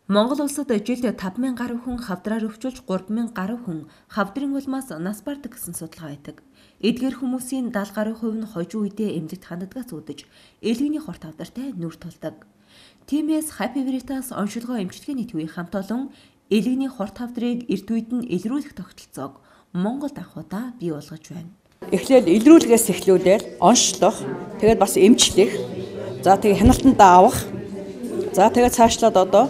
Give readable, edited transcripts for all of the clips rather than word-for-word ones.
Монгол улсад жилд 5,000 гаруй хүн хавдраар өвчүүлж 3,000 гаруй хүн хавдрын улмаас нас бардаг гэсэн судалгаа байдаг. Эдгээр хүмүүсийн 70 гаруй хувь нь хожуу үедээ эмнэлэгт ханддагаас үүдэж элвэний хорт хавдартай нүр тулдаг. Тиймээс Happy Veritas оншилгоо эмчилгээний төвийн хамт олон элвэний хорт хавдрыг эрт үед нь илрүүлэх тогтолцоог Монголд анхудаа бий болгож байна. Эхлээд илрүүлгээс эхлүүлээд онцлох, тэгээд бас эмчлэх, за тэгээд хяналтандаа авах, за тэгээд цаашлаад одоо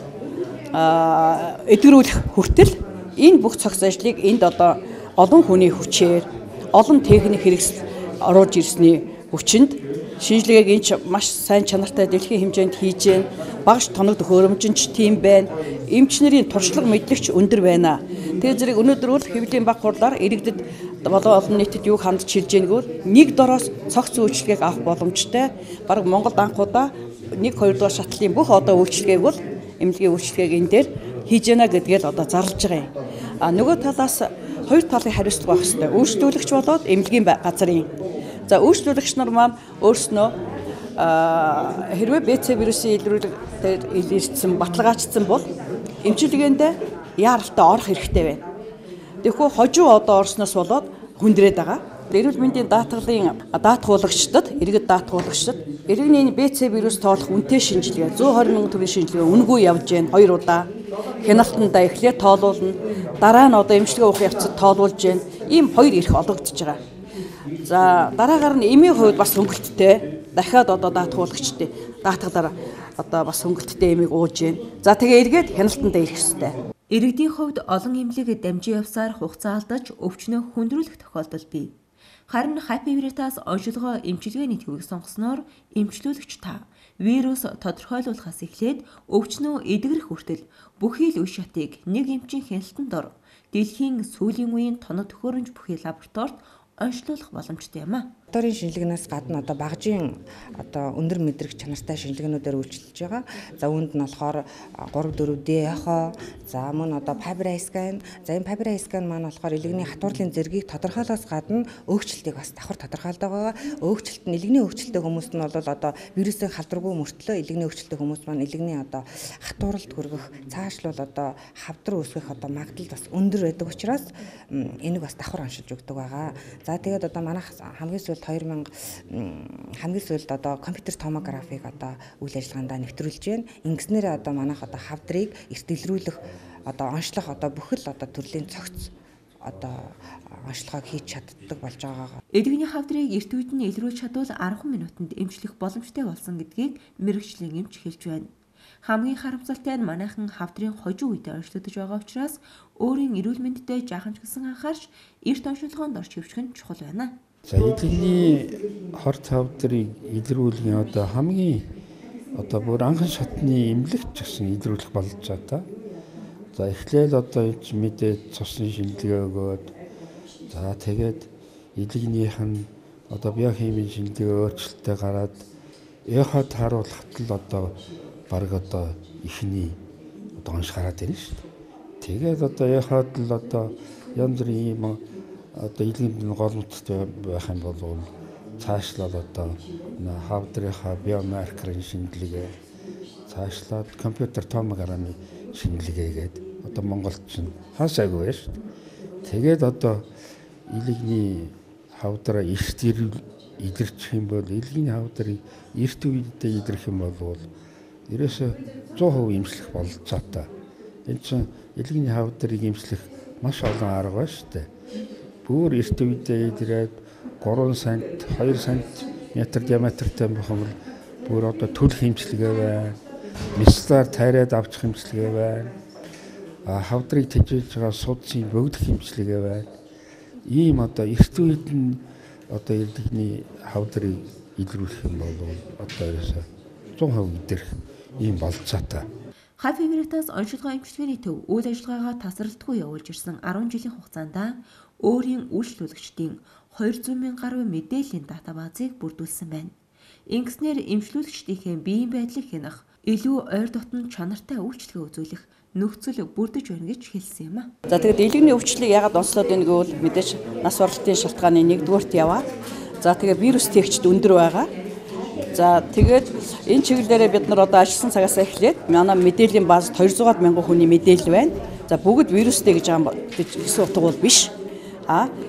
эдгэрүүлэх хүртэл энэ бүх цогц ажлыг энд одоо олон хүний хүчээр, олон техник хэрэгсэл оруулж ирсний хүчинд шинжилгээг энэ маш сайн чанартай дэлхийн хэмжээнд хийж гэн, багш тоног төхөөрөмжч тийм байна. Эмч нарын туршлага мэдлэгч өндөр байна. Тэгээд зэрэг өнөөдөр бол хэвлэлийн баг хурлаар иргэдэд болон олон нийтэд юу хандж шилж ийнэгвэл нэг дороос цогц үйлчлэгийг авах боломжтой. Бараг Монголд анхудаа 1-2 дугаар шатлалын бүх одоо үйлчлэгийг бол эмнэлгийн үйлчлэгийг энэ дээр хийж яана гэдгээд одоо зарлж байгаа юм. Нөгөө талаас хоёр талын хариуцлага байх хэрэгтэй. Үйлчлүүлэгч болоод эмнэлгийн газрын. За үйлчлүүлэгч нар маань өөрснөө хэрвээ БЦ вирусын илрүүлэгтээр илэрсэн баталгаажсан бол эмчилгээндээ яаралтай орох хэрэгтэй байна. Тэгэхгүй хожуу одоо орсноос болоод хүндрээд байгаа. Эрүүл мэндийн даатгалын даатгуулагчдад, иргэд даатгуулагчдад иргэний БЦ вирус тоолох үнэтэй шинжилгээ 120 мянган төгрөгийн шинжилгээ үнэгүй явж гэн 2 удаа хяналтандаа эхлээд тоолуулна. Дараа нь одоо эмчилгээ уух явцад тоолуулж гэн. Ийм хоёр эрх олгогдож байгаа. За дараагаар нь эмийн хувьд бас хөнгөлттэй дахиад одоо даатгуулагчдын даатгалаар одоо бас хөнгөлттэй эмийг ууж гэн. За тэгээ эргээд хяналтандаа ирэх ёстой. Иргэдийн хувьд олон эмнэлэг дамжин явсаар хугацаа алдаж өвчнөө хүндрүүлэх тохиолдол бий. Харин Happy Veritas оншилгоо эмчилгээний төвийг сонгосноор эмчлүүлэгч та вирус тодорхойлуулахаас эхлээд өвчнөө эдгэрэх хүртэл бүхий л үе шатыг нэг эмчийн хяналтанд ор дэлхийн сүүлийн үеийн тоног төхөөрөмж бүхий лабораторид онцлуулах боломжтой юм а. Лабораторийн шинжилгээнээс гадна одоо багжийн одоо өндөр мэдрэг чанартай шинжилгээнүүдээр үйлчилж байгаа. За үүнд нь болохоор 3-4D яхаа, за мөн одоо Fabry scan, за энэ Fabry scan маань болохоор илгэний хатуурлын зэргийг тодорхойлохоос гадна өөрчлөлтийг бас давхар тодорхойлдог байгаа. Өөрчлөлт нь илгэний өөрчлөлттэй хүмүүст нь бол одоо вирусын халдваргүй мөртлөө илгэний өөрчлөлттэй хүмүүс маань илгэний одоо хатууралд хүргэх, цаашлуул одоо хавдар үүсгэх одоо магадлал бас өндөр байдаг учраас энийг бас давхар оншилж өгдөг байгаа. За тэгээд одоо манайх хамгийн сүүлд 2000 хамгийн сүүлд одоо компьютер томографиг одоо үйл ажиллагаандаа нэвтрүүлж байна. Ингэснээр одоо манайх одоо хавдрыг эрт илрүүлэх одоо онцлох одоо бүхэл одоо төрлийн цогц одоо онцлогоог хийж чаддаг болж байгаа. Эдгний хавдрыг эрт үед нь илрүүлж чадвал 10 минутанд эмчлэх боломжтой болсон гэдгийг мэрэгжлийн эмч хэлж байна. Хамгийн харамсалтай нь манайхан хавдрын хожуу үедээ онцлогдож байгаа учраас өөрийн эрүүл мэндэд жаахан ч гэсэн анхаарч эрт онцлогоонд орж хөвчгөн чухал байна. За эдгээр хорт хавдрыг илрүүлгийн одоо хамгийн одоо бүр анхан шатны эмнэлэгч гэсэн илрүүлэх болж байгаа та. За эхлээл одоо мэдээд цусны шинжилгээ өгөөд за тэгээд илгнийх нь одоо биохимийн шинжилгээ өөрчлөлттэй гараад эход харуулахад л одоо баг одоо ихний одоо онш гараад ирнэ шүү дээ. Тэгээд одоо эход л одоо янз бүрийн одоо илгэнд гол нутагтай байх юм бол цаашлаад одоо хавдрынхаа биомаркерын шинжилгээ цаашлаад компьютер томограммын шинжилгээгээд одоо Монголд ч хаасаагүй байна шүү дээ. Тэгээд одоо илгэний хавдраа эрт илэрчих юм бол илгэний хавдрыг эрт үедээ илэрх юм бол ерөөсө 100% эмчлэх бололцоотой. Энэ чинь илгэний хавдрыг эмчлэх маш олон арга байна шүү дээ. Бүр эрт үедээ илрээд 3 сант 2 см диаметртай байх юм бол бүр одоо төлөх эмчилгээ байна. Мислаар тайраад авчих эмчилгээ байна. Хавдрыг тэжээж байгаа судсын бөгдөх эмчилгээ байна. Ийм одоо эрт үед нь одоо илгэний хавдрыг илрүүлэх юм бол одоо ерөөсө 100% идэх ийм болцоотой. Happy Veritas оншилгоо эмчилгээний төв үйл ажиллагаагаа тасралтгүй явуулж ирсэн 10 жилийн хугацаанд өөрийн үйлчлүүлэгчдийн 200 мянга гаруй мэдээллийн датабазыг бүрдүүлсэн байна. Ингэснээр эмчлүүлэгчдийнхээ биеийн байдлыг хянах, илүү ойр дотн чанартай үйлчлэгээ үзүүлэх нөхцөл бүрдэж байна гэж хэлсэн юм а. За тэгээд илгэний өвчлөлийг яагаад онцлоод байна гэвэл мэдээж нас баралтын шалтгааны 1-р яваа. За тэгээд вирус тэгчд өндөр байгаа. За тэгээд энэ чиглэлээрээ бид нар одоо ажилласан цагаас эхлээд манай мэдээллийн базад 200 мянган хүний мэдээлэл байна. За бүгд вирустэй гэж гэсэн утга бол биш.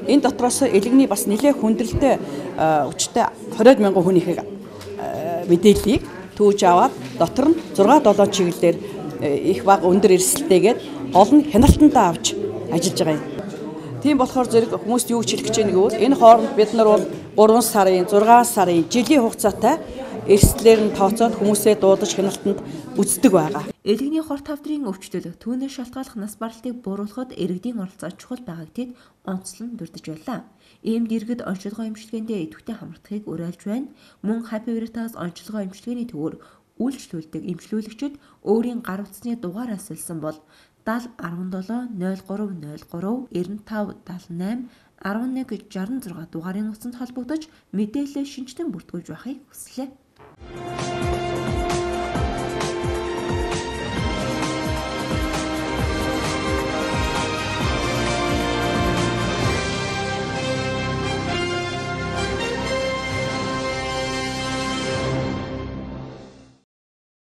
Энэ дотроос элэгний бас нэлээд хүндрэлтэй хүчтэй 20 мянган хүнийхээ мэдээллийг түүж аваад дотор нь 6-7 чиглэлээр их бага өндөр эрсдэлтэйгээд гол нь хяналтандаа авч ажиллаж байгаа юм. Тийм болохоор зэрэг хүмүүст юу хэлэх гэж байна гэвэл энэ хооронд бид нар бол 3 сарын, 6 сарын жилийн хугацаатай эрсдлээр нь тооцоод хүмүүсээ дуудаж хяналтанд үздэг байгаа. Элэгний хорт хавдрын өвчтөл түүнээс шалтгааллах нас баралтыг бууруулахад иргэдийн оролцоо чухал байгааг тэд онцлон дурдж байлаа. Иймд иргэд онцлогоо эмчилгээндээ идэвхтэй хамрагдахыг уриалж байна. Мөн Happy Veritas онцлогоо эмчилгээний төвөөр үйлчлүүлдэг эмчилүүлэгчид өөрийн гар утасны дугаараа сэлсэн бол 70 17 03 03 95 78 11 66 дугаарын утсанд холбогдож мэдээлэл шинжтэн бүртгүүлж байхыг хүслээ.